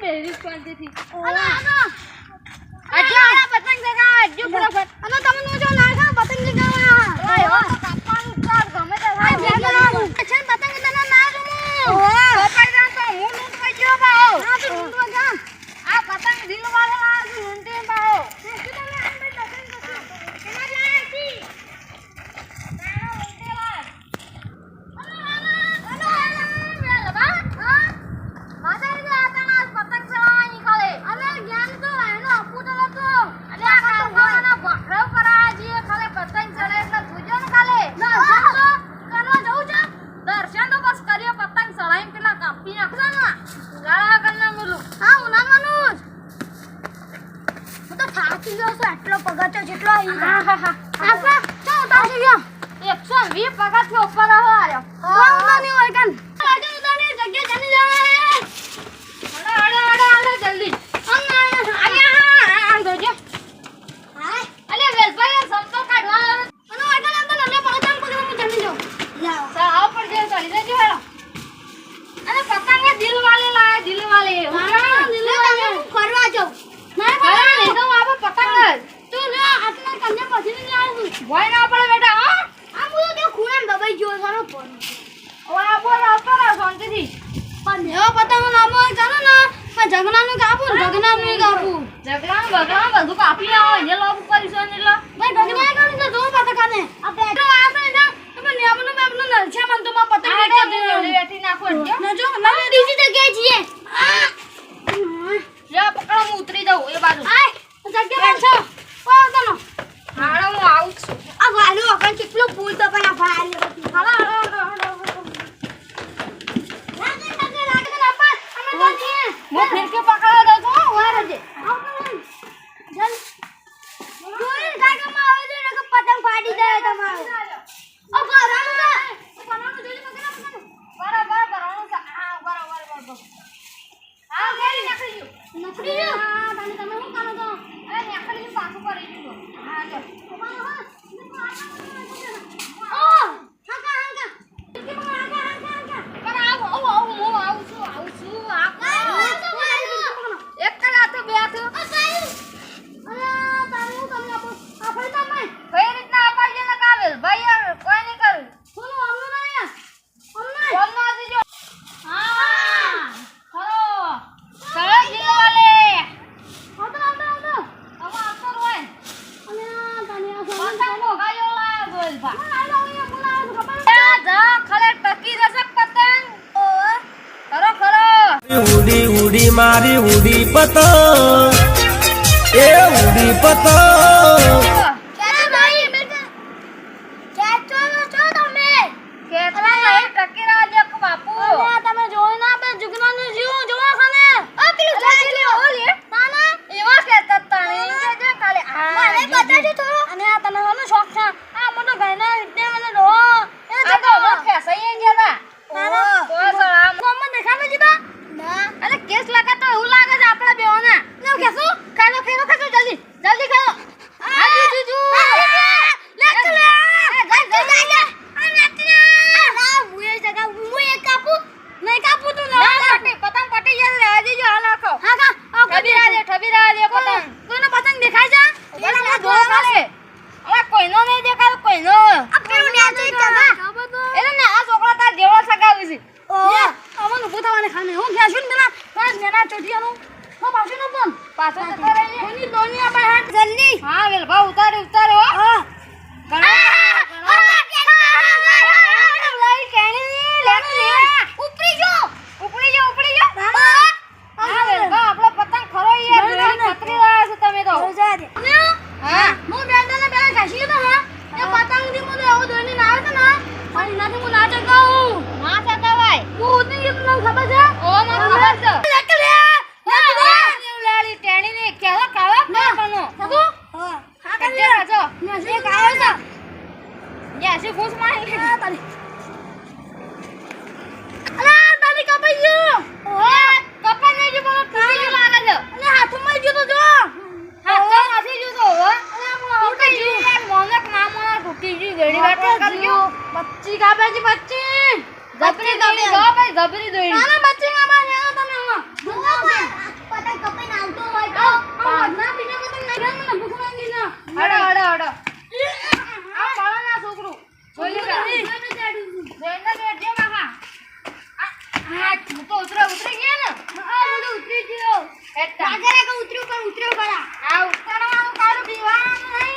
બેરી શાંતિથી અલા આજો પતંગ જગા આજો ફટાફટ અને તમે નો જો ના ખા પતંગ જગાવા ઓય હો કાપવાનું ચાર ગમે તે થાય છે પતંગ તને ના રમો કપાઈ જા તો હું લૂંટ વજો બાઓ ના તો લૂંટ વજા આ પતંગ દિલ વાળે આ લૂંટે બાઓ તમે આમ બે પતંગ જગા એના લાયા છી તારો લૂંટે વાર એટલો પગાર જેટલો આપણે ચો ઉતારી ગયો 120 પગાર થી ઉપર આવ્યો ઉતાની હોય કન આજે ઉતાની જગ્યા જની જાવે અડે જલ્દી આમ જોજો હાય અલે વેલભાઈ સંતો કાઢવા અને આગળ અંદર લલે પતંગ પકડવા જમી જો લાવ સાવ પર જે ચાલી જજો હેલો અને પતંગ દિલ વાલે લાયા દિલ વાલે હા દિલ વાલે ફરવા જાવ ના ફરવા નહીં તો આપો પતંગ તું લે આટલા કન્યા પછી ને આવું ભય ના પડે બેટા હા આ બોલો તે ખૂણામ દબાઈ ગયો સારો ફોન ઓય બોલ આવતો શાંતિથી પણ એવો પતંગ નામો જાનો ના પણ જગનાનું કાપું જગનાનું બધું કાપી આવો એને લોબ કરીશું એટલે ભાઈ જગના કરી તો જો પતંગને આ બેઠો આ તો ને તમે નેમનું મેમનું નરછા મન તો માં પતંગ બેઠી નાખો ને જો અમે બીજી જગ્યાએ છીએ યા પકડો હું ઉતરી જાઉં એ બાજુ આય જગ્યા પર છો કોણ હાડો હું આવું છું આ વાલો અકન કેટલો ફૂલ તો પણ આ ફાડી હાલો मैं फिर के पकड़ा दो तो वहां रजे चल कोई काके में आवे दे ने पतंग फाड़ी दे તમારો ओ बराणु ना बराणु જોલી પકડા પકડ બરાબર બરાણુ હા બરાબર હા ગેરી નખડી જો હા તને તમે હું કાનો તો અરે નખડી જો પાછું કરી જો હા જો ઓ હાકા હાકા કે પકડ હાકા પર આવો હું આવું છું આ એક કડા તો બે તો અરે તારું તમને આપો આ ફરી તમે કઈ રીતના અપાજે ન કાવેલ ભાઈ કોઈ નહીં કર સુનો અમનો ના અમને બોલનો દીજો હા ખરો સરસ જીલો વાલે આવતો હવે આવતો રોય અને તને આ પતંગ ગાયો લા બોલ ભા આ લાવ બોલાવ ખબર જા ખલે ટકી જશે પતંગ ઓ ખરો ઉડી ઉડી મારી ઉડી પતંગ એ ઉડી પતંગ કે ભાઈ બેટા કેચો છો તમે કેટલા લઈ ટકીરા દે બાપુ અરે તમે જોઈ ના બે જુગનાનું જીવ જોવા ખાને આ પેલું જોઈ લે ઓલે નાના એવા કેતા તણી જે કાલે મને બતાજો થોડો અને આ તને હનો શોખ છે આ મોટો ભાઈના ઇટને મને રો એ જગો ફેસાઈ ગયા નાના તો સળા મમ્મા દેખાવે જીતા ના અરે કેસ લગા તો એવું લાગે છે આપડા બેઓને ને કેસો ખાનો ખાનો જલ્દી જલ્દી ખાઓ આ જુજુ લે લે જા આ નાટના આ મુએ જગા મુએ કાપુ નહીં કાપુ તું ના પટે પતંગ પટી જાય રે આજે જો હાલ આખો હા હા ઠબી રહ્યા દે પતંગ કોઈનો પતંગ દેખાય છે ઓલા ના ધોળ કાલે હવે કોઈનો નહીં દેખાય કોઈનો આ પેલું ન્યાચે જગા એટલે ને આ છોકરા તાર જેવો સગાવી છે ઓ અમન ઉભો થવાને ખાને હું ગયા છું પેલા પાંચ મેના ચોટિયાનો હો પાછો ન પણ પાછો જતો રહી કોની દોનિયા બહાર જલ્દી હા વેલ ભા ઉતારે હો હા લઈ કેણી લેની ઉપડી જો હા વેલ ભા આપણો પતંગ ખરો યાર પતરી રહ્યા છો તમે તો જા દે હા હું બેંડને પેલા કાશી તો હા એ પતંગ થી મને આવો દોની ના આવે તો ના પણ નાથી હું ના ચગાઉં ના ચગાવાય તું ઉતની ગીત મને ખબર છે ઓ મને ખબર છે લાલી ટેણી ને કેવા કાવા કરવાનો સગો હા કે રાજો ને કાયો છે યે ઘૂસ મારી તારી અલા તારી કપાઈ ગયો ઓ કપાઈ નહીં જો બોલો તૂટી લાગે છે અને હાથમાં ગયો તો જો હાથમાં નથી જો તો અલા હું તો જીવ મોનક નામ તૂટી ગઈ ગડી વાટો કર્યો બચ્ચી કાપે છે બચ્ચી જબરી દોડી ગો ભાઈ જબરી દોડી ના બચ્ચી કાપા ને તમે રાજા રે કે ઉતર્યું કરા આ ઉતરવાનું તારું બીવાનું નહીં